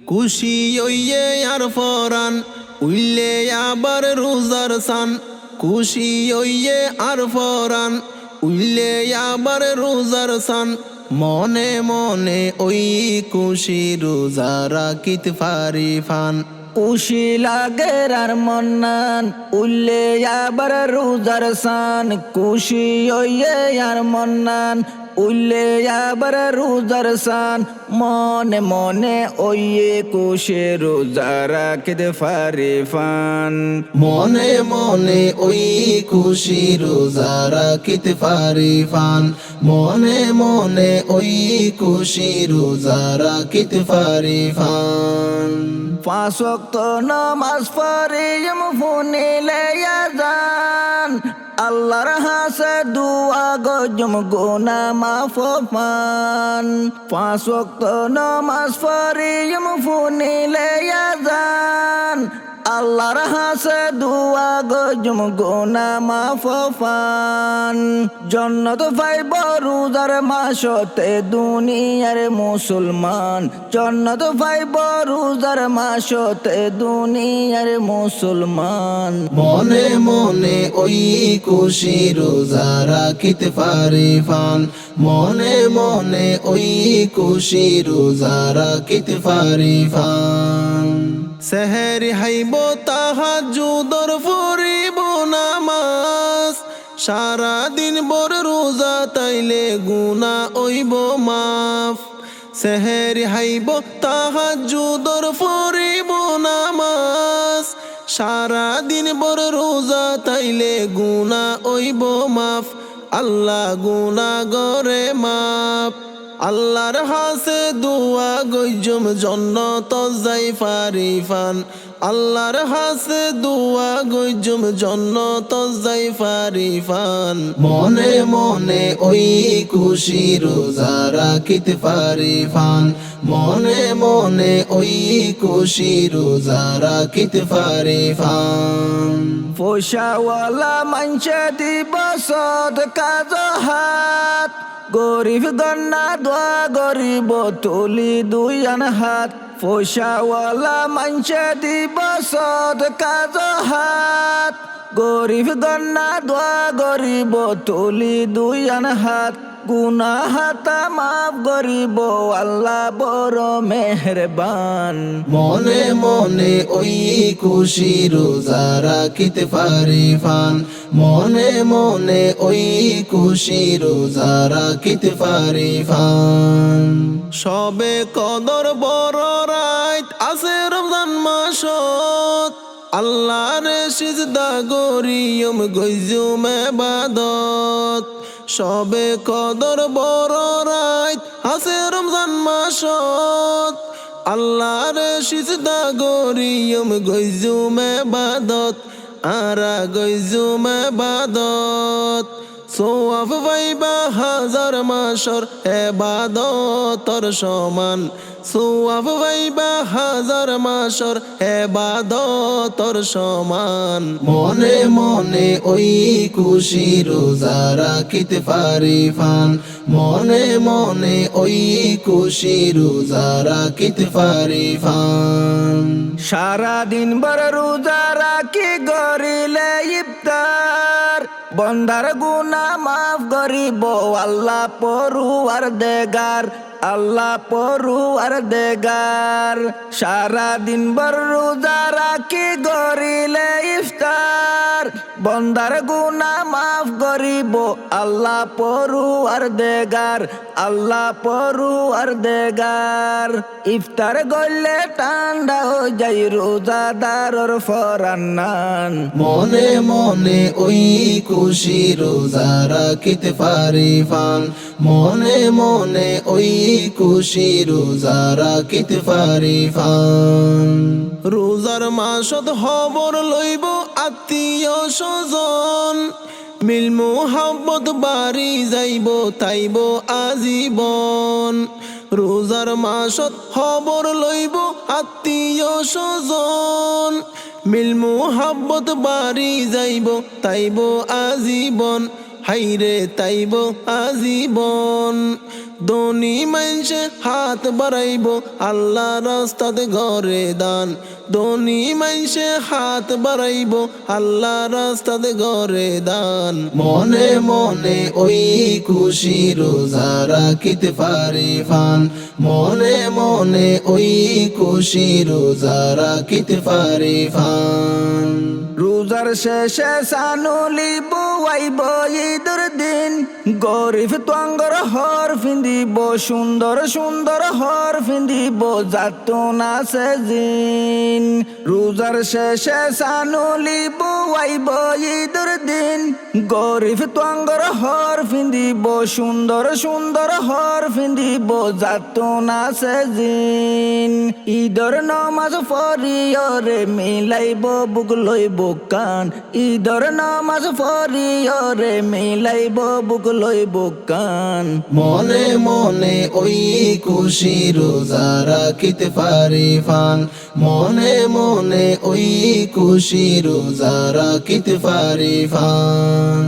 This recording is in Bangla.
খুশি হইয়ে আর ফরান উইলে আবার রোজার সান। খুশি হইয়ে আর ফরান উইলে আবার রোজার সান। মনে মনে ওই খুশি রোজা রাখিতে পারি ফান। খুশি লাগে আর মন্নান উল্লে আবার রোজার সান। খুশি হইয়ে আর মন্নান উল্লে আবার রোজার সান। মনে মনে ওইয়ে খুশি রোজা রাখিতে পারি ফান। মনে মনে ওই খুশি রোজা রাখিতে পারি ফান। মনে মনে ওই খুশি রোজা রাখিতে পারি ফান। পাঁচ ওয়াক্ত নামাজ পড়ি ফুনিলে আযান। আল্লাহর হাসে দুয়া গজম গুনা মাফ পান। পাঁচ ওয়াক্ত নামাজ পড়ি ফুনিলে আযান। আল্লাহর হাসে দুয়া গজম গুনা মাফ পান। জন্নত পাইব রোজার মাসতে দুনিয়ার মুসলমান। জন্নত পাইব রোজার মাসতে দুনিয়ার মুসলমান। মনে মনে ওই খুশি রোজা রাখিতে পারি ফান। মনে মনে ওই খুশি রোজা রাখিতে পারি ফান। সেহেরি হাইব তাহাজ্জুদর পড়িব নামাজ। সারা দিন বর রোজা তাইলে গুনাহ হইব মাফ। সেহেরি হাইব তাহাজ্জুদর পড়িব নামাজ। সারা দিন বর রোজা তাইলে গুনাহ হইব মাফ। আল্লাহ গুনাহ গরে মাফ। আল্লাহর হাসে দুয়া গইজম জন্নত যাই পারি ফান। আল্লাহর হাসে দুয়া গইজম জন্নত যাই পারি ফান। মনে মনে ওই খুশি রোজা রাখিতে পারি ফান। মনে মনে ওই খুশি রোজা রাখিতে পারি ফান। পয়সাওয়ালা মানছে দিব সদকা হাত। গরিব গন্না দোয়া গরিব তুলি দুই আন হাত। পয়সাওয়ালা মানছে দিব সদকা হাত। গরিব গন্না দোয়া গরিব তুলি দুই আন হাত। গুনাহ হাতা মাফ গরিব আল্লাহ বড় মেহেরবান। মনে মনে ওই খুশি রোজা রাখিতে পারি ফান। মনে মনে ওই খুশি রোজা রাখিতে পারি ফান। সবে কদর বড় রাত আছে রমজান মাসত। আল্লাহর সিজদা গরিয়ম গইজুম ইবাদত। সবে কদর বড় রাত আছে রমজান মাসত। আল্লাহর সিজদা গরিয়ম গইজুম ইবাদত। আরা গইজুম ইবাদত। সোয়াব পাইবা হাজার মাসর ইবাদতর সমান। সোয়াব পাইবা হাজার মাসর ইবাদতর সমান। মনে মনে ওই খুশি রোজা রাখিতে পারি ফান। মনে মনে ওই খুশি রোজা রাখিতে পারি ফান। সারা দিন বর রোজা রাখি গরিলে ইফতার। বন্দার গুনাহ মাফ গরিব আল্লাহ পরুয়ার দেগার। আল্লাহ পরুয়ার দেগার। সারা দিন বর রোজা রাখি গরিলে ইফতার। বন্দার গুনাহ মাফ গরিব আল্লাহ পরুয়ার দেগার। আল্লাহ পরুয়ার দেগার। ইফতার গলে ঠান্ডা হয়ে যাই রোজাদারর ফরান্নান। মনে মনে ওই খুশি রোজা রাখিতে পারি ফান। মনে মনে ওই খুশি রোজা রাখিতে পারি ফান। রোজার মাসত খবর লইব আত্মীয় স্বজন। মিল মোহাব্বত বাড়ি যাইব তাইব আজীবন। রোজার মাসত খবর লইব আত্মীয় স্বজন। মিল মোহাব্বত বাড়ি যাইব তাইব আজীবন। হাইরে তাইব আজীবন। ধনী মাইনসে হাত বাড়াইব আল্লাহ রাস্তাতে ঘরে দান ধনী মাইনসে হাত বাড়াইব আল্লাহ রাস্তাতে ঘরে দান মনে মনে ওই খুশি রোজা রাখিতে পারি ফান মনে মনে ওই খুশি রোজা রাখিতে পারি ফান রোজার শেষে সানুলি বুয়াইব ঈদের দিন গরিব তঙ্গর হর ফিন্দিব সুন্দর সুন্দর হর ফিন্দিব যাতো না সেদিন রোজার শেষে সানুলি বুয়াইব ঈদের দিন গরিব তঙ্গর হর ফিন্দিব সুন্দর সুন্দর হর ফিন্দিব যাতো না সেদিন ঈদর নমাজ ফরিয়রে মিলাইব বুক লইব কান ঈদর নামাজ ফরিয়রে মিলাইব বুক লইব কান মনে মনে ওই খুশি রোজা রাখিতে পারি ফান মনে মনে ওই খুশি রোজা রাখিতে পারি ফান